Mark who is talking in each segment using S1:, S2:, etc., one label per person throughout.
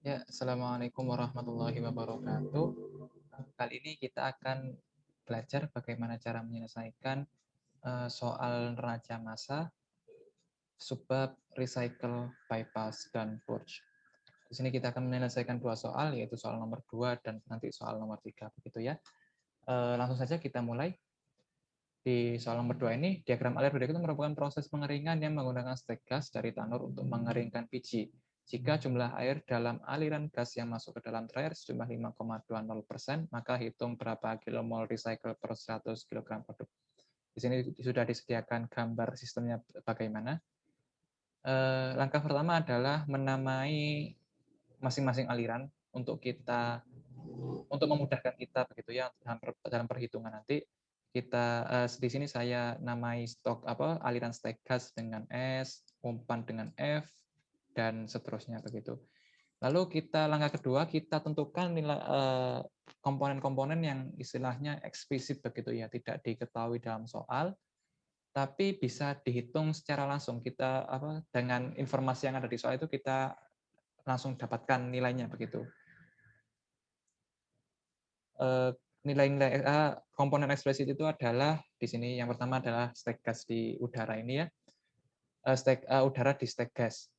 S1: Ya, Assalamualaikum warahmatullahi wabarakatuh. Kali ini kita akan belajar bagaimana cara menyelesaikan soal neraca massa, subbab, recycle, bypass, dan purge. Di sini kita akan menyelesaikan dua soal, yaitu soal nomor 2 dan nanti soal nomor 3. Begitu ya. Langsung saja kita mulai. Di soal nomor 2 ini, diagram alir berikut merupakan proses pengeringan yang menggunakan stek gas dari tanur untuk mengeringkan biji. Jika jumlah air dalam aliran gas yang masuk ke dalam dryer sejumlah 5,20%, maka hitung berapa kilomol recycle per 100 kg produk. Di sini sudah disediakan gambar sistemnya bagaimana. Langkah pertama adalah menamai masing-masing aliran untuk memudahkan kita begitu ya dalam perhitungan nanti. Di sini saya namai aliran stek gas dengan S, umpan dengan F, dan seterusnya begitu. Lalu langkah kedua kita tentukan nilai komponen-komponen yang istilahnya eksplisit begitu ya, tidak diketahui dalam soal, tapi bisa dihitung secara langsung. Dengan informasi yang ada di soal itu kita langsung dapatkan nilainya begitu. Nilai-nilai komponen eksplisit itu adalah di sini yang pertama adalah stek gas di udara ini ya, udara di stek gas.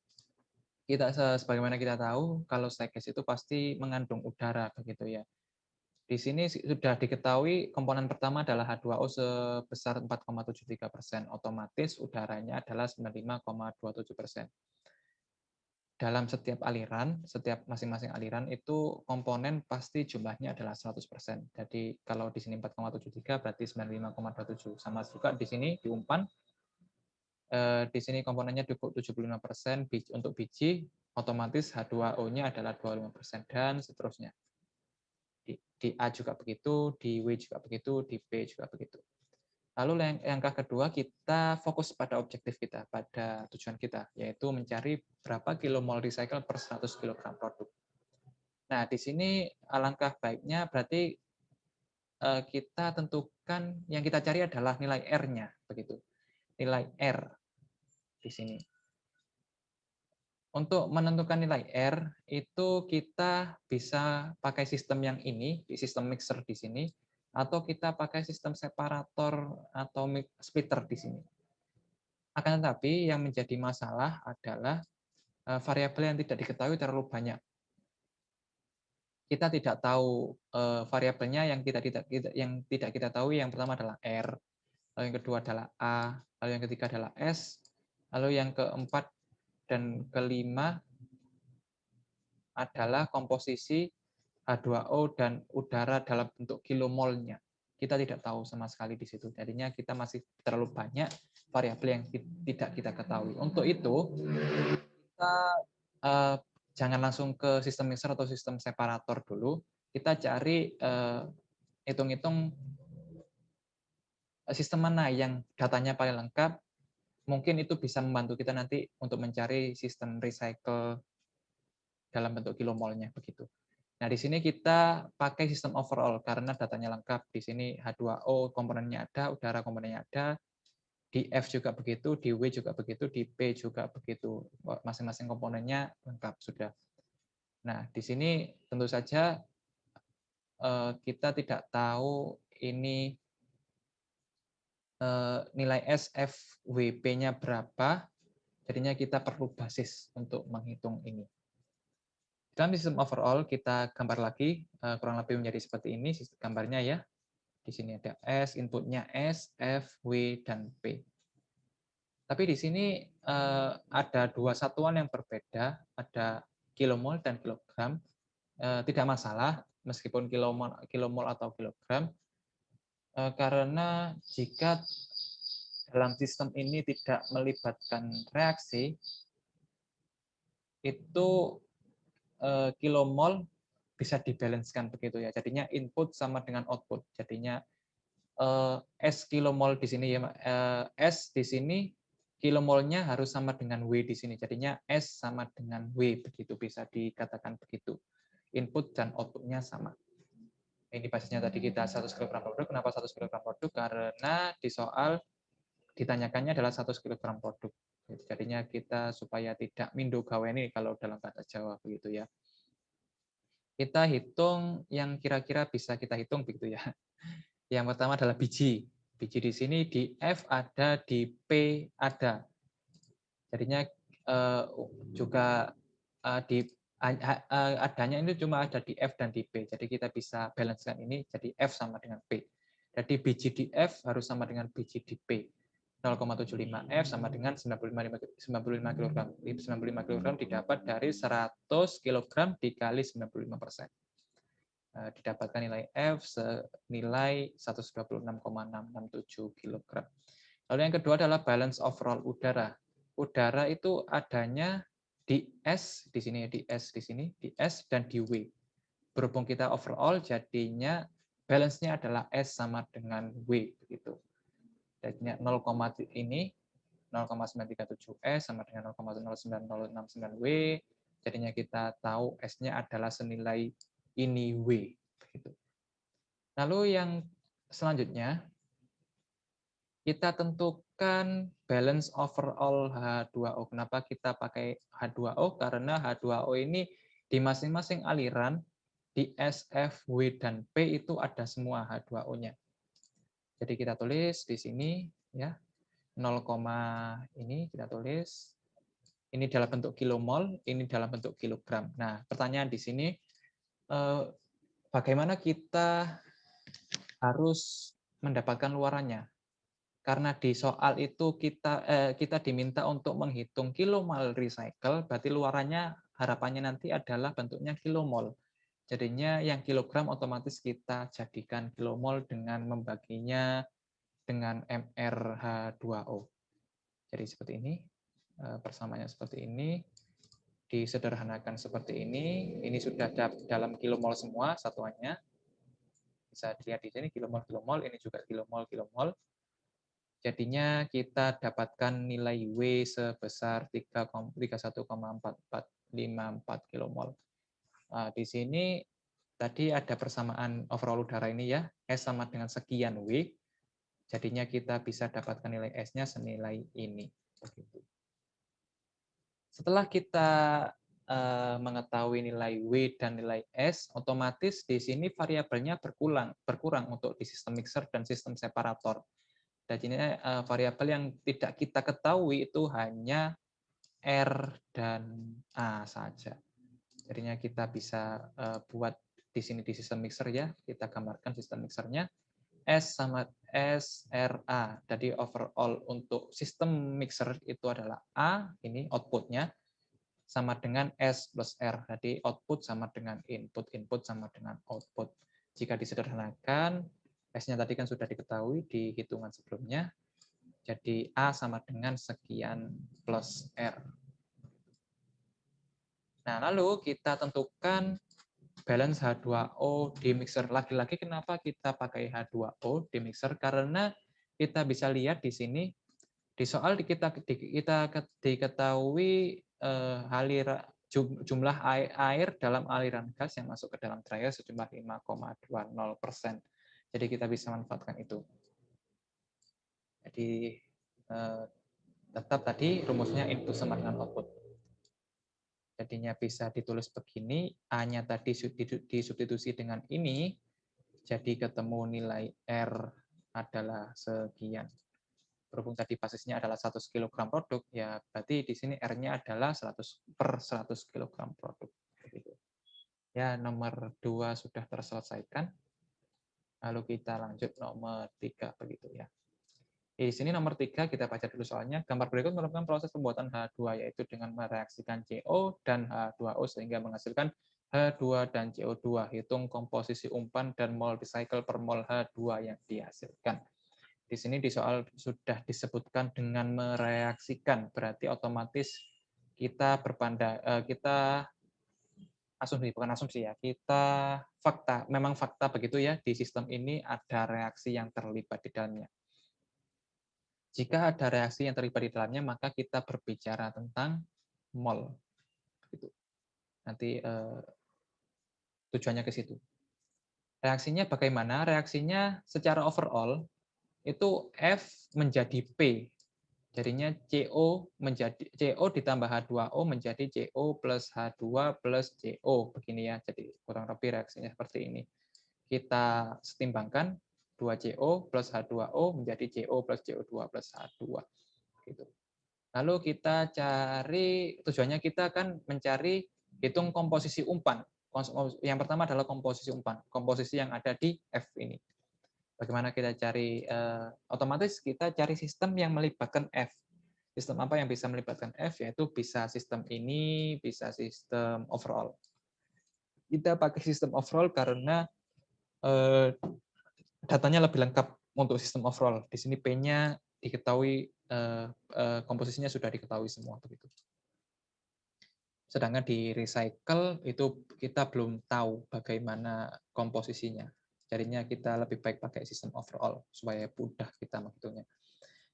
S1: Sebagaimana kita tahu kalau stek gas itu pasti mengandung udara begitu ya. Di sini sudah diketahui komponen pertama adalah H2O sebesar 4,73%, otomatis udaranya adalah 95,27%. Dalam setiap masing-masing aliran itu komponen pasti jumlahnya adalah 100%. Jadi kalau di sini 4,73 berarti 95,27. Sama juga di sini di umpan, di sini komponennya 75% untuk biji, otomatis H2O-nya adalah 25% dan seterusnya. Di A juga begitu, di W juga begitu, di B juga begitu. Lalu langkah kedua, kita fokus pada objektif kita, pada tujuan kita, yaitu mencari berapa kilomol recycle per 100 kg produk. Nah, di sini alangkah baiknya berarti kita tentukan, yang kita cari adalah nilai R-nya, begitu. Nilai R di sini. Untuk menentukan nilai R, itu kita bisa pakai sistem yang ini, di sistem mixer di sini, atau kita pakai sistem separator atau splitter di sini. Akan tetapi yang menjadi masalah adalah variabel yang tidak diketahui terlalu banyak. Kita tidak tahu variabelnya yang tidak kita tahu yang pertama adalah R, lalu yang kedua adalah A, lalu yang ketiga adalah S, lalu yang keempat dan kelima adalah komposisi H2O dan udara dalam bentuk kilomolnya. Kita tidak tahu sama sekali di situ. Jadinya kita masih terlalu banyak variabel yang tidak kita ketahui. Untuk itu, kita jangan langsung ke sistem mixer atau sistem separator dulu. Kita cari hitung-hitung sistem mana yang datanya paling lengkap. Mungkin itu bisa membantu kita nanti untuk mencari sistem recycle dalam bentuk kilomolnya begitu. Nah, di sini kita pakai sistem overall karena datanya lengkap. Di sini H2O komponennya ada, udara komponennya ada, di F juga begitu, di W juga begitu, di P juga begitu. Masing-masing komponennya lengkap sudah. Nah, di sini tentu saja kita tidak tahu ini nilai S, F, W, P-nya berapa, jadinya kita perlu basis untuk menghitung ini. Dalam sistem overall, kita gambar lagi, kurang lebih menjadi seperti ini gambarnya ya. Di sini ada S, inputnya S, F, W, dan P. Tapi di sini ada dua satuan yang berbeda, ada kilomol dan kilogram. Tidak masalah, meskipun kilomol atau kilogram, karena jika dalam sistem ini tidak melibatkan reaksi, itu kilomol bisa dibalancekan begitu ya. Jadinya input sama dengan output. Jadinya S kilomol di sini ya, S di sini kilomolnya harus sama dengan W di sini. Jadinya S sama dengan W begitu, bisa dikatakan begitu. Input dan outputnya sama. Ini basisnya tadi kita 100 kg produk. Kenapa 100 kg produk? Karena di soal ditanyakannya adalah 100 kg produk. Jadinya kita supaya tidak mindo gawe ini kalau dalam bahasa Jawa begitu ya. Kita hitung yang kira-kira bisa kita hitung begitu ya. Yang pertama adalah biji. Biji di sini di F ada, di P ada. Jadinya juga di adanya itu cuma ada di F dan di P. Jadi kita bisa balancekan ini jadi F sama dengan P. Jadi biji di F harus sama dengan biji di P. 0,75 F sama dengan 95 kg. 95 kg didapat dari 100 kg dikali 95%. Didapatkan nilai F senilai 126,667 kg. Lalu yang kedua adalah balance overall udara. Udara itu adanya di S di sini, di S di sini, di S dan di W. Berhubung kita overall, jadinya balance-nya adalah S sama dengan W begitu. Jadinya 0, ini 0,937 S sama dengan 0,09069 W. Jadinya kita tahu S-nya adalah senilai ini W. Begitu. Lalu yang selanjutnya, kita tentukan balance overall H2O. Kenapa kita pakai H2O? Karena H2O ini di masing-masing aliran, di S, F, W, dan P itu ada semua H2O-nya. Jadi kita tulis di sini, ya 0, ini kita tulis, ini dalam bentuk kilomol, ini dalam bentuk kilogram. Nah, pertanyaan di sini, bagaimana kita harus mendapatkan luarannya? Karena di soal itu kita diminta untuk menghitung kilomol recycle, berarti luarannya harapannya nanti adalah bentuknya kilomol. Jadinya yang kilogram otomatis kita jadikan kilomol dengan membaginya dengan mRH2O. Jadi seperti ini, persamaannya seperti ini, disederhanakan seperti ini sudah dalam kilomol semua satuannya. Bisa dilihat di sini kilomol, ini juga kilomol. Jadinya kita dapatkan nilai W sebesar 31,4454 kilomol. Nah, di sini tadi ada persamaan overall udara ini ya, S sama dengan sekian W. Jadinya kita bisa dapatkan nilai S-nya senilai ini. Begitu. Setelah kita mengetahui nilai W dan nilai S, otomatis di sini variabelnya berkurang untuk di sistem mixer dan sistem separator. Dan ini variabel yang tidak kita ketahui itu hanya R dan A saja. Jadinya kita bisa buat di sini di sistem mixer ya, kita gambarkan sistem mixernya. S sama SRA. Jadi overall untuk sistem mixer itu adalah A, ini outputnya, sama dengan S plus R. Jadi output sama dengan input, input sama dengan output. Jika disederhanakan, S-nya tadi kan sudah diketahui di hitungan sebelumnya, jadi A sama dengan sekian plus R. Nah, lalu kita tentukan balance H2O di mixer. Lagi-lagi kenapa kita pakai H2O di mixer? Karena kita bisa lihat di sini, di soal kita diketahui jumlah air dalam aliran gas yang masuk ke dalam dryer sejumlah 5,20%. Jadi kita bisa manfaatkan itu. Jadi tetap tadi rumusnya input sama dengan output. Jadinya bisa ditulis begini, A-nya tadi disubstitusi dengan ini, jadi ketemu nilai R adalah sekian. Berhubung tadi basisnya adalah 100 kg produk, ya berarti di sini R-nya adalah 100/100 kg produk. Ya, nomor 2 sudah terselesaikan. Lalu kita lanjut nomor 3 begitu ya. Di sini nomor 3, kita baca dulu soalnya. Gambar berikut merupakan proses pembuatan H2, yaitu dengan mereaksikan CO dan H2O sehingga menghasilkan H2 dan CO2. Hitung komposisi umpan dan mol recycle per mol H2 yang dihasilkan. Di sini di soal sudah disebutkan dengan mereaksikan, berarti otomatis kita kita asumsi, bukan asumsi ya, kita memang fakta begitu ya, di sistem ini ada reaksi yang terlibat di dalamnya. Jika ada reaksi yang terlibat di dalamnya, maka kita berbicara tentang mol. Nanti tujuannya ke situ. Reaksinya bagaimana? Reaksinya secara overall, itu F menjadi P. Jadinya CO ditambah H2O menjadi CO plus H2 plus CO. Begini ya, jadi kurang lebih reaksinya seperti ini. Kita setimbangkan 2CO plus H2O menjadi CO plus CO2 plus H2. Gitu. Lalu kita cari, tujuannya kita kan mencari hitung komposisi umpan. Yang pertama adalah komposisi umpan, komposisi yang ada di F ini. Bagaimana kita cari, otomatis kita cari sistem yang melibatkan F. Sistem apa yang bisa melibatkan F, yaitu bisa sistem ini, bisa sistem overall. Kita pakai sistem overall karena datanya lebih lengkap untuk sistem overall. Di sini P-nya diketahui, komposisinya sudah diketahui semua begitu. Sedangkan di recycle itu kita belum tahu bagaimana komposisinya. Jadinya kita lebih baik pakai sistem overall supaya mudah kita menghitungnya.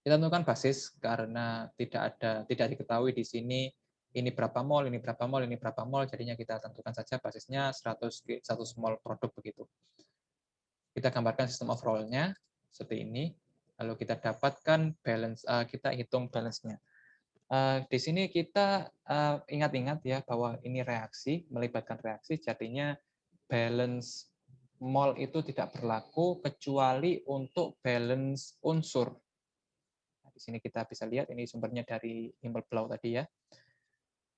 S1: Kita tentukan basis karena tidak diketahui di sini ini berapa mol, ini berapa mol, ini berapa mol, jadinya kita tentukan saja basisnya 100 mol produk begitu. Kita gambarkan sistem overall-nya seperti ini, lalu kita dapatkan balance, kita hitung balance-nya. Di sini kita ingat-ingat ya bahwa ini reaksi, melibatkan reaksi, jadinya balance mol itu tidak berlaku kecuali untuk balance unsur. Nah, di sini kita bisa lihat ini sumbernya dari Himmelblau tadi ya.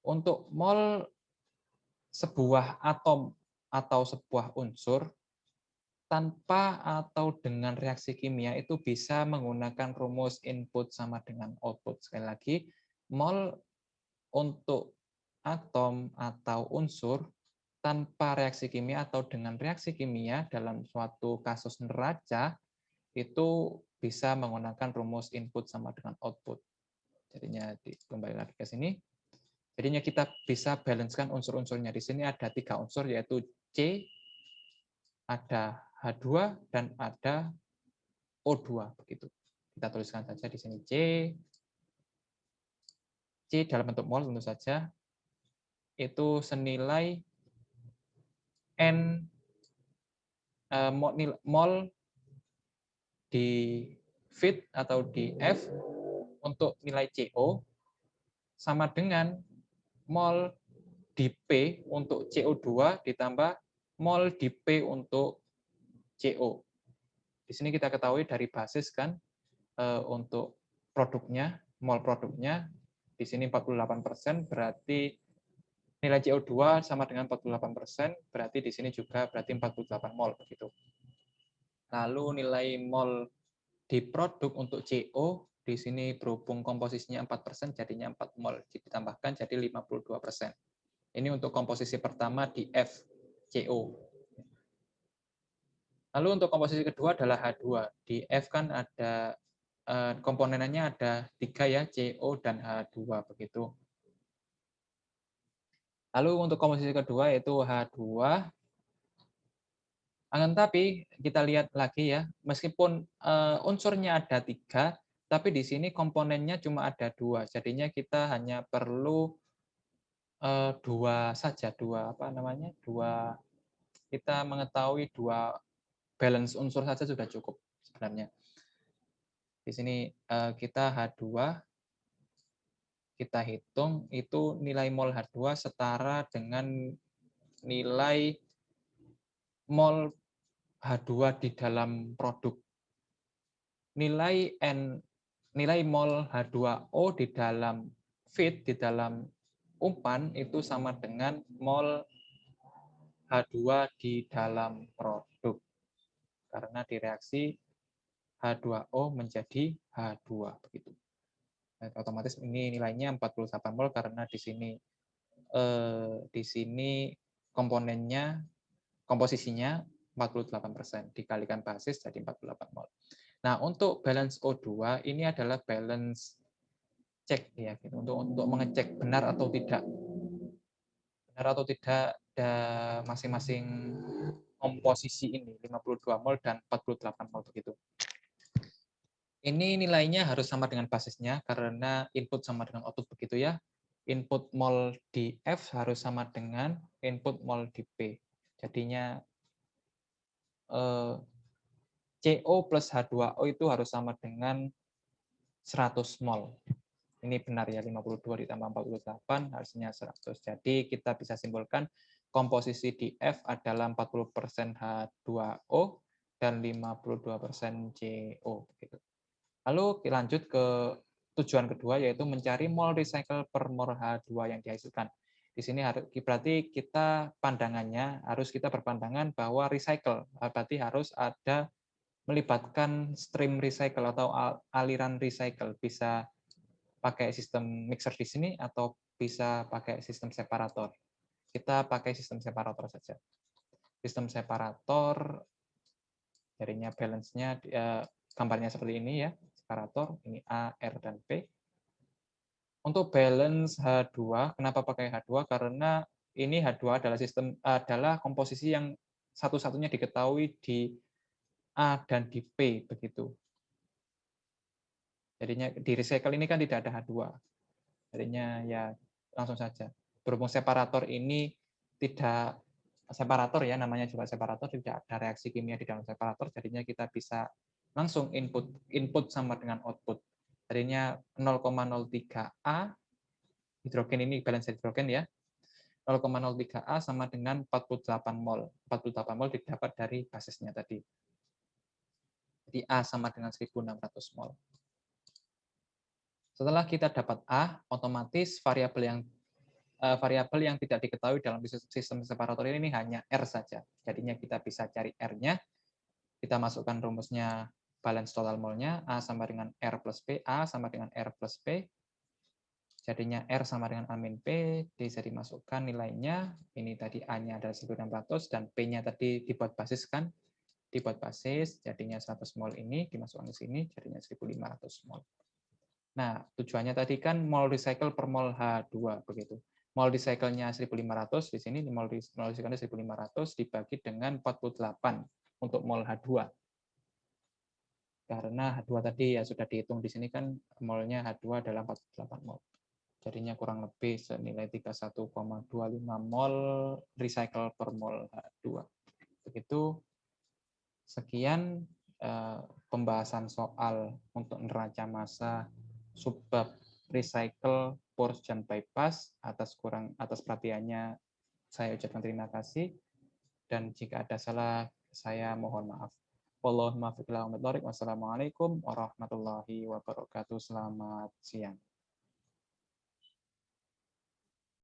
S1: Untuk mol sebuah atom atau sebuah unsur tanpa atau dengan reaksi kimia itu bisa menggunakan rumus input sama dengan output. Sekali lagi, mol untuk atom atau unsur tanpa reaksi kimia atau dengan reaksi kimia dalam suatu kasus neraca itu bisa menggunakan rumus input sama dengan output. Jadinya kembali lagi ke sini. Jadinya kita bisa balancekan unsur-unsurnya. Di sini ada 3 unsur yaitu C, ada H2 dan ada O2 begitu. Kita tuliskan saja di sini C dalam bentuk mol tentu saja itu senilai N mol di feed atau di F untuk nilai CO sama dengan mol di P untuk CO2 ditambah mol di P untuk CO. Di sini kita ketahui dari basis kan untuk produknya, mol produknya di sini 48%, berarti nilai CO2 sama dengan 48%, berarti di sini juga berarti 48 mol begitu. Lalu nilai mol di produk untuk CO di sini berhubung komposisinya 4%, jadinya 4 mol, ditambahkan jadi 52%. Ini untuk komposisi pertama di F, CO. Lalu untuk komposisi kedua adalah H2. Di F kan ada komponenannya ada 3 ya, CO dan H2 begitu. Lalu untuk komposisi kedua yaitu H2. Akan tapi kita lihat lagi ya, meskipun unsurnya ada 3, tapi di sini komponennya cuma ada 2. Jadinya kita hanya perlu 2 saja, 2 apa namanya? 2 kita mengetahui 2 balance unsur saja sudah cukup sebenarnya. Di sini kita H2 kita hitung itu nilai mol H2 setara dengan nilai mol H2 di dalam produk. Nilai mol H2O di dalam feed, di dalam umpan itu sama dengan mol H2 di dalam produk. Karena direaksi H2O menjadi H2 begitu. Nah, otomatis ini nilainya 48 mol karena di sini komponennya komposisinya 48% dikalikan basis jadi 48 mol. Nah, untuk balance O2 ini adalah balance cek ya gitu untuk mengecek benar atau tidak. Benar atau tidak masing-masing komposisi ini 52 mol dan 48 mol begitu. Ini nilainya harus sama dengan basisnya karena input sama dengan output begitu ya. Input mol di F harus sama dengan input mol di P. Jadinya CO plus H2O itu harus sama dengan 100 mol. Ini benar ya, 52 ditambah 48 hasilnya 100. Jadi kita bisa simpulkan komposisi di F adalah 40% H2O dan 52% CO. Lalu lanjut ke tujuan kedua, yaitu mencari mol recycle per mol H2 yang dihasilkan. Di sini berarti kita pandangannya, harus kita berpandangan bahwa recycle, berarti harus ada melibatkan stream recycle atau aliran recycle. Bisa pakai sistem mixer di sini atau bisa pakai sistem separator. Kita pakai sistem separator saja. Sistem separator jadinya balance-nya gambarnya seperti ini ya, separator, ini A, R, dan P. Untuk balance H2, kenapa pakai H2? Karena ini H2 adalah komposisi yang satu-satunya diketahui di A dan di P begitu. Jadinya di recycle ini kan tidak ada H2. Jadinya ya langsung saja. Berhubung separator ini tidak separator ya, namanya juga separator, tidak ada reaksi kimia di dalam separator, jadinya kita bisa langsung input sama dengan output. Jadinya 0,03 A, hidrogen ini balance hidrogen ya, 0,03 A sama dengan 48 mol. 48 mol didapat dari basisnya tadi. Jadi A sama dengan 1.600 mol. Setelah kita dapat A, otomatis variabel yang tidak diketahui dalam sistem separator ini hanya R saja. Jadinya kita bisa cari R-nya. Kita masukkan rumusnya balance total molnya, A sama dengan R plus P, A sama dengan R plus P. Jadinya R sama dengan A min P, bisa dimasukkan nilainya. Ini tadi A-nya adalah 1.600 dan P-nya tadi dibuat basis kan? Dibuat basis, jadinya 100 mol ini dimasukkan ke sini, jadinya 1.500 mol. Nah, tujuannya tadi kan mol recycle per mol H2 begitu. Mol recycle-nya 1.500 di sini, mol recycle-nya 1.500 dibagi dengan 48 untuk mol H2. Karena H2 tadi ya sudah dihitung di sini kan molnya H2 adalah 48 mol. Jadinya kurang lebih senilai 31,25 mol recycle per mol H2. Begitu. Sekian pembahasan soal untuk neraca massa subbab recycle purge dan bypass. Atas perhatiannya saya ucapkan terima kasih, dan jika ada salah saya mohon maaf. Wassalamualaikum warahmatullahi wabarakatuh. Selamat siang.